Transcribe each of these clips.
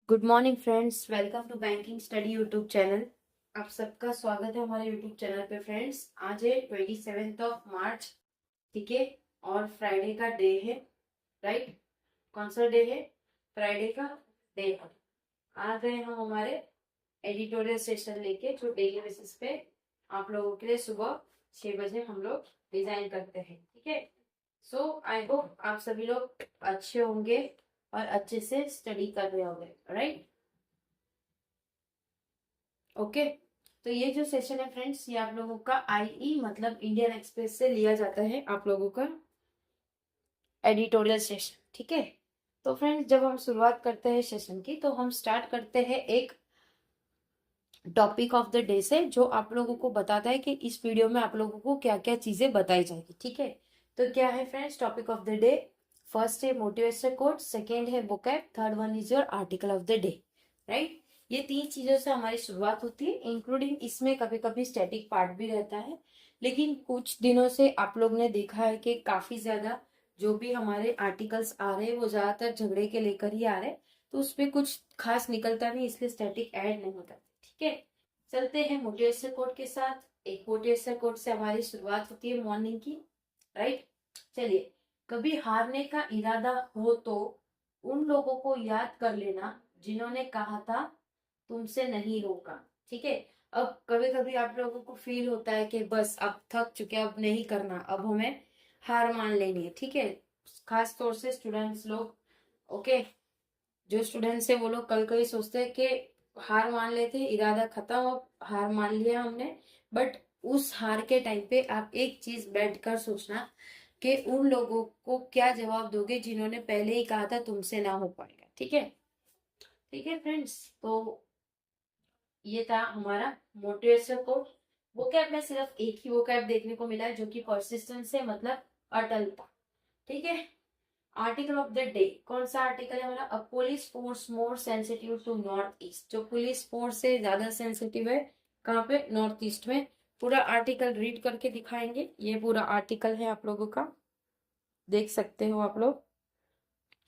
Good morning friends, welcome to banking study YouTube channel. आप सबका स्वागत है हमारे यूट्यूब चैनल पे। फ्रेंड्स, आज है 27 मार्च, ठीक है, और फ्राइडे का डे है। राइट, कौन सा डे है? फ्राइडे का डे है। आ गए हम हमारे एडिटोरियल सेशन लेके, जो डेली बेसिस पे आप लोगों के लिए सुबह 6 बजे हम लोग डिजाइन करते हैं। ठीक है, सो आई होप आप सभी लोग अच्छे होंगे और अच्छे से स्टडी कर रहे होंगे। Right, okay. तो ये जो सेशन है फ्रेंड्स, ये आप लोगों का आईई मतलब इंडियन एक्सप्रेस से लिया जाता है, आप लोगों का एडिटोरियल सेशन। ठीक है, तो फ्रेंड्स जब हम शुरुआत करते हैं सेशन की, तो हम स्टार्ट करते हैं एक टॉपिक ऑफ द डे से, जो आप लोगों को बताता है कि इस वीडियो में आप लोगों को क्या क्या चीजें बताई जाएगी। ठीक है, तो क्या है friends topic of the day? First है मोटिवेशन कोट, सेकेंड है vocab, third one is your article of the day. Right, ये तीन चीजों से हमारी शुरुआत होती है, इंक्लूडिंग इसमें कभी कभी स्टैटिक पार्ट भी रहता है। लेकिन कुछ दिनों से आप लोग ने देखा है कि काफी ज्यादा जो भी हमारे आर्टिकल्स आ रहे हैं वो ज्यादातर झगड़े के लेकर ही आ रहे हैं, तो उसपे कुछ खास निकलता नहीं, इसलिए स्टैटिक ऐड नहीं होता। ठीक है, चलते हैं मोटिवेशन कोट के साथ। एक मोटिवेशन कोट से हमारी शुरुआत होती है मॉर्निंग की। राइट, चलिए। कभी हारने का इरादा हो तो उन लोगों को याद कर लेना जिन्होंने कहा था तुमसे नहीं होगा। ठीक है, अब कभी कभी आप लोगों को फील होता है कि बस अब थक चुके, अब नहीं करना, अब हमें हार मान लेनी है। ठीक है, खास तौर से स्टूडेंट्स लोग। ओके, जो स्टूडेंट्स है वो लोग कल कभी सोचते हैं कि हार मान लेते हैं, इरादा खत्म, अब हार मान लिया हमने। बट उस हार के टाइम पे आप एक चीज बैठ कर सोचना कि उन लोगों को क्या जवाब दोगे जिन्होंने पहले ही कहा था तुमसे ना हो पाएगा। ठीक है, ठीक है फ्रेंड्स, तो ये था हमारा मोटिवेशन को। वोकैब में सिर्फ एक ही वोकैब देखने को मिला है, जो कि परसिस्टेंस है, मतलब अटलता। ठीक है, आर्टिकल ऑफ द डे कौन सा आर्टिकल है हमारा? A police force more sensitive to north east. जो पुलिस फोर्स से ज्यादा सेंसिटिव है कहाँ पे? नॉर्थ ईस्ट में। पूरा आर्टिकल रीड करके दिखाएंगे, ये पूरा आर्टिकल है आप लोगों का, देख सकते हो आप लोग।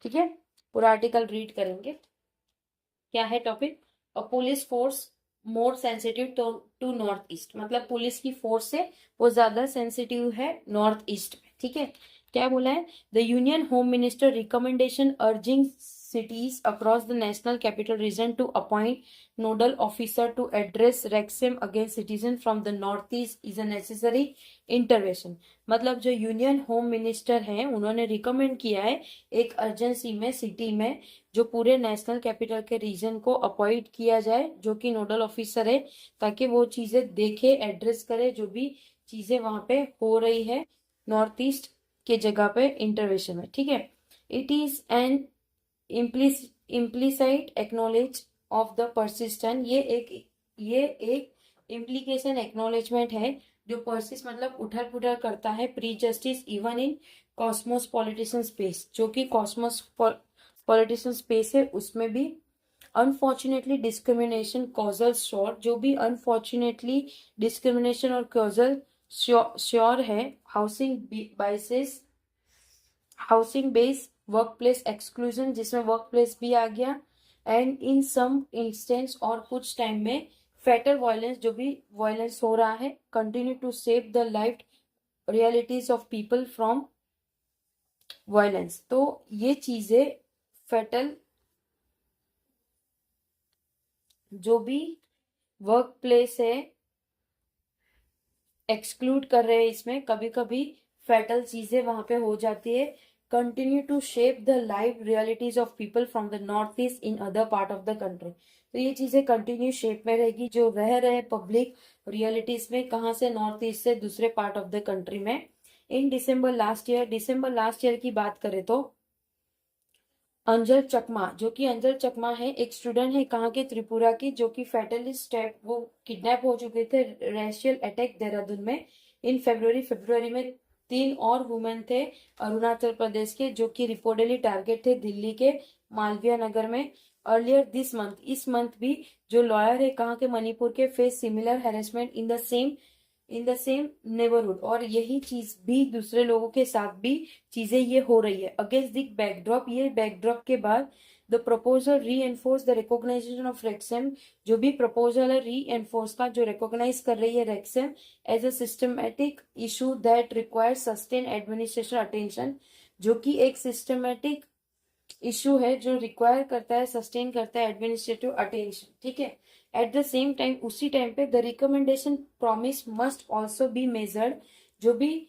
ठीक है, पूरा आर्टिकल रीड करेंगे। क्या है topic? A police force more sensitive to north east, मतलब पुलिस की फोर्स से वो ज्यादा सेंसिटिव है नॉर्थ ईस्ट में। ठीक है, क्या बोला है? The union home minister recommendation urging cities across the national capital region to appoint nodal officer to address racism against citizens from the northeast is a necessary intervention। मतलब जो union home minister हैं उन्होंने recommend किया है एक urgency में city में जो पूरे नेशनल कैपिटल के रीजन को अपॉइंट किया जाए, जो कि नोडल ऑफिसर है, ताकि वो चीजें देखे, एड्रेस करे, जो भी चीजें वहां पे हो रही है नॉर्थ ईस्ट के जगह पे इंटरवेंशन में। ठीक है, it is an implicit acknowledge of the persistent. ये एक इम्प्लीकेशन एक्नोलेजमेंट है जो परसिस्ट मतलब उठल पुठल करता है, pre justice even in Cosmos politician space, जो कि कॉस्मोस पॉलिटिशियन स्पेस है उसमें भी। अनफॉर्चुनेटली डिस्क्रिमिनेशन कॉजल श्योर, जो भी अनफॉर्चुनेटली डिस्क्रिमिनेशन और कॉजल श्योर है। Housing biases, housing base work place exclusion, जिसमें वर्क प्लेस भी आ गया। एंड इन सम इंस्टेंस, और कुछ टाइम में फेटल वायलेंस, जो भी वायलेंस हो रहा है, continue to save the life realities of people from violence. तो ये चीजें फेटल जो भी वर्क प्लेस है एक्सक्लूड कर रहे हैं, इसमें कभी कभी फैटल चीजें वहां पे हो जाती है। Continue to shape the live realities of people from the north east in other part of the country. तो ये चीजें कंटिन्यू शेप में रहेगी, जो रह रहे पब्लिक रियलिटीज में, कहाँ से? नॉर्थ ईस्ट से दूसरे पार्ट ऑफ द कंट्री में। इन डिसम्बर लास्ट ईयर की बात करें तो अंजल चकमा, जो कि अंजल चकमा है, एक स्टूडेंट है कहाँ के? त्रिपुरा की, जो कि फैटलिस्ट वो किडनैप हो चुके थे रेशियल अटैक देहरादून में इन फरवरी में। 3 और वुमेन थे अरुणाचल प्रदेश के, जो कि रिपोर्टेडली टारगेट थे दिल्ली के मालवीय नगर में। अर्लियर दिस मंथ, इस मंथ भी जो लॉयर है कहाँ के? मणिपुर के, face similar harassment in the same neighbourhood. और यही चीज भी दूसरे लोगों के साथ भी चीजें ये हो रही है। अगेंस्ट दिस बैकड्रॉप, ये बैकड्रॉप के बाद द प्रपोजल री एनफोर्स द रिकॉग्नाइजेशन ऑफ रेक्सेम, जो भी प्रपोजल है री एनफोर्स का, जो रिकॉग्नाइज कर रही है racism as a systematic issue that require sustain administration attention, जो कि एक सिस्टमेटिक इशू है जो रिक्वायर करता है, सस्टेन करता है एडमिनिस्ट्रेटिव अटेंशन, ठीक है। एट द सेम टाइम, उसी टाइम पे the recommendation promise must also be measured, जो भी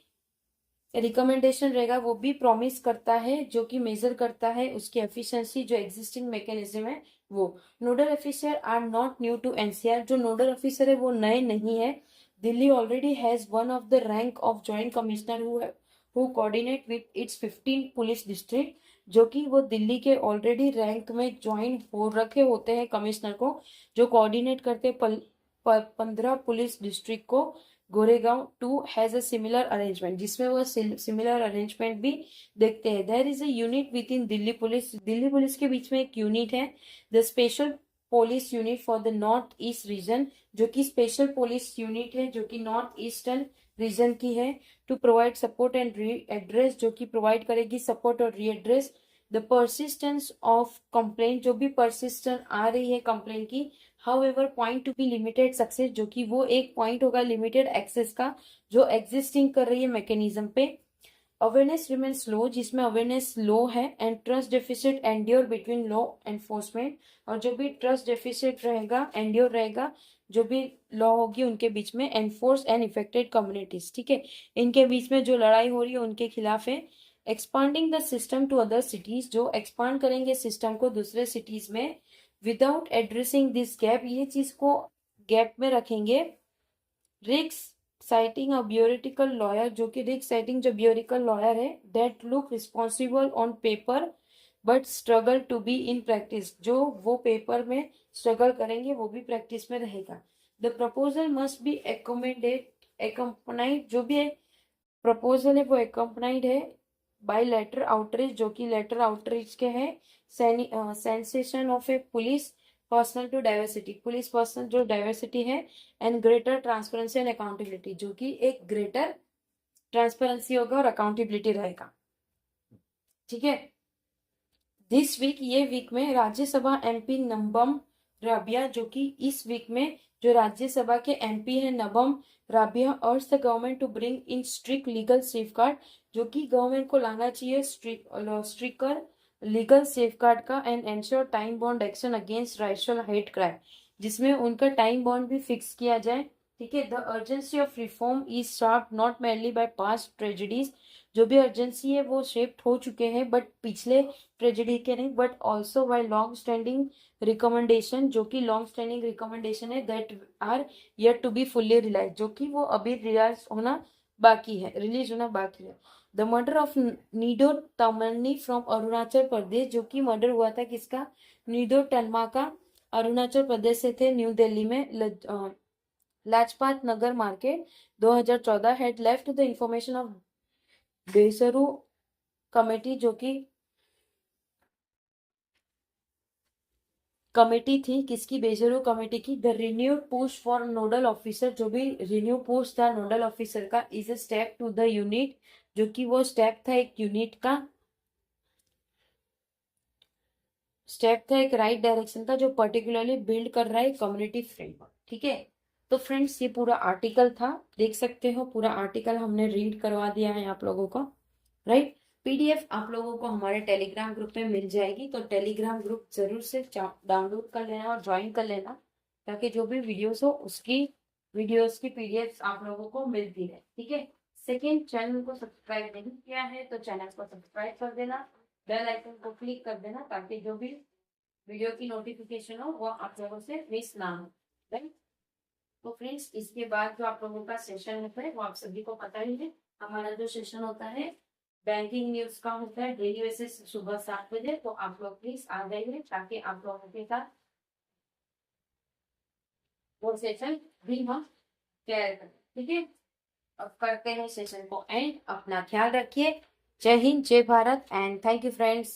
रिकमेंडेशन रहेगा वो भी प्रॉमिस करता है, जो कि मेजर करता है उसकी एफिशिएंसी, जो एग्जिस्टिंग मैकेनिज्म है वो। Nodal officer are not new to NCR, जो नोडल ऑफिसर है वो नए नहीं है। Delhi already has one of the rank of joint commissioner who coordinate with its 15 police district, जो कि वो दिल्ली के ऑलरेडी रैंक में ज्वाइन हो रखे होते हैं कमिश्नर को, जो कोऑर्डिनेट करते 15 पुलिस डिस्ट्रिक्ट को। Goregaon too has a similar arrangement, जिसमें वो सिमिलर अरेंजमेंट भी देखते हैं। There is a unit within Delhi police, Delhi police के बीच में एक यूनिट है, the special police unit for the north east region, जो कि स्पेशल पुलिस यूनिट है जो कि नॉर्थ ईस्टर्न रीजन की है। To provide support and redress, जो कि प्रोवाइड करेगी सपोर्ट और redress. The persistence of complaint, जो भी परसिस्टेंट आ रही है कंप्लेंट की, however point to be limited success, जो कि वो एक पॉइंट होगा लिमिटेड एक्सेस का, जो एग्जिस्टिंग कर रही है मैकेनिज्म पे। अवेयरनेस रिमेन्स लो, जिसमें अवेयरनेस लो है। And trust deficit endure between law enforcement, और जो भी ट्रस्ट डेफिसिट रहेगा, एंड्योर रहेगा, जो भी लॉ होगी उनके बीच में, एनफोर्स एंड इफेक्टेड कम्युनिटीज, ठीक है, इनके बीच में जो लड़ाई हो रही है उनके खिलाफ है। Expanding the system to other cities, जो एक्सपांड करेंगे सिस्टम को दूसरे सिटीज में। विदाउट एड्रेसिंग दिस गैप, ये चीज को गैप में रखेंगे। रिक्स साइटिंग अ ब्यूरिटिकल लॉयर, जो कि रिक्स साइटिंग जो ब्यूरिकल लॉयर है, that look responsible on paper but struggle to be in practice, जो वो पेपर में स्ट्रगल करेंगे वो भी प्रैक्टिस में रहेगा। द प्रपोजल मस्ट बी एकम्पनाइड, जो भी प्रपोजल है वो एकम्पनाइड है बाय लेटर आउटरीच, जो कि लेटर आउटरीच के हैं। Sensation of a police personnel to diversity, police personnel जो डाइवर्सिटी है। And greater transparency and accountability, जो कि एक ग्रेटर ट्रांसपेरेंसी होगा और अकाउंटेबिलिटी रहेगा, ठीक है। दिस वीक, ये वीक में राज्यसभा एमपी नबम राबिया, जो कि इस वीक में जो राज्यसभा के एमपी है Nabam Rabia, urge the government to bring in strict legal safeguard, जो कि गवर्नमेंट को लाना चाहिए स्ट्रिक्टर लीगल सेफगार्ड का। And ensure time bound action against racial hate crime, जिसमें उनका टाइम बॉन्ड भी फिक्स किया जाए, ठीक है। The urgency of reform is sharp not merely bye past tragedies, जो भी अर्जेंसी है वो शेप्ड हो चुके हैं बट पिछले ट्रेजेडी के नहीं, but also by long standing recommendation, जो कि लॉन्ग स्टैंडिंग रिकमेंडेशन है, that are yet to be fully realise, जो कि वो अभी रिलाइज होना बाकी है, रिलीज होना बाकी है। The murder of Nido Taniam from Arunachal Pradesh, जो कि मर्डर हुआ था किसका, नीडो टनमा का, अरुणाचल प्रदेश से थे, न्यू दिल्ली में Lajpat Nagar market 2014, had left the information of Bezbaruah committee, जो कि कमेटी थी किसकी, बेजरू कमेटी की। The renewed push for nodal officer, जो भी रिन्यू पुश था नोडल ऑफिसर का, is a step to the unit, जो कि वो स्टेप था एक यूनिट का, स्टेप था एक राइट डायरेक्शन का, जो पर्टिकुलरली बिल्ड कर रहा है कम्युनिटी फ्रेमवर्क, ठीक है। तो फ्रेंड्स, ये पूरा आर्टिकल था, देख सकते हो पूरा आर्टिकल हमने रीड करवा दिया है आप लोगों को, राइट। पीडीएफ आप लोगों को हमारे टेलीग्राम ग्रुप में मिल जाएगी, तो टेलीग्राम ग्रुप जरूर से डाउनलोड कर लेना और ज्वाइन कर लेना, ताकि जो भी वीडियोस हो उसकी वीडियोस की पीडीएफ आप लोगों को मिलती रहे, ठीक है। सेकेंड, चैनल को सब्सक्राइब नहीं किया है तो चैनल को सब्सक्राइब कर देना, बेल आइकन को क्लिक कर देना, ताकि जो भी वीडियो की नोटिफिकेशन हो वो आप लोगों से मिस ना हो, राइट। तो फ्रेंड्स, इसके बाद जो आप लोगों का सेशन होता है वो आप सभी को पता ही है, हमारा जो सेशन होता है बैंकिंग न्यूज का होता है डेली बेसिस सुबह 7 बजे, तो आप लोग प्लीज आ जाइए, ताकि आप लोगों के साथ वो सेशन भी हम तैयार करें, ठीक है। अब करते हैं सेशन को एंड, अपना ख्याल रखिए। जय हिंद, जय Bharat, and thank you friends.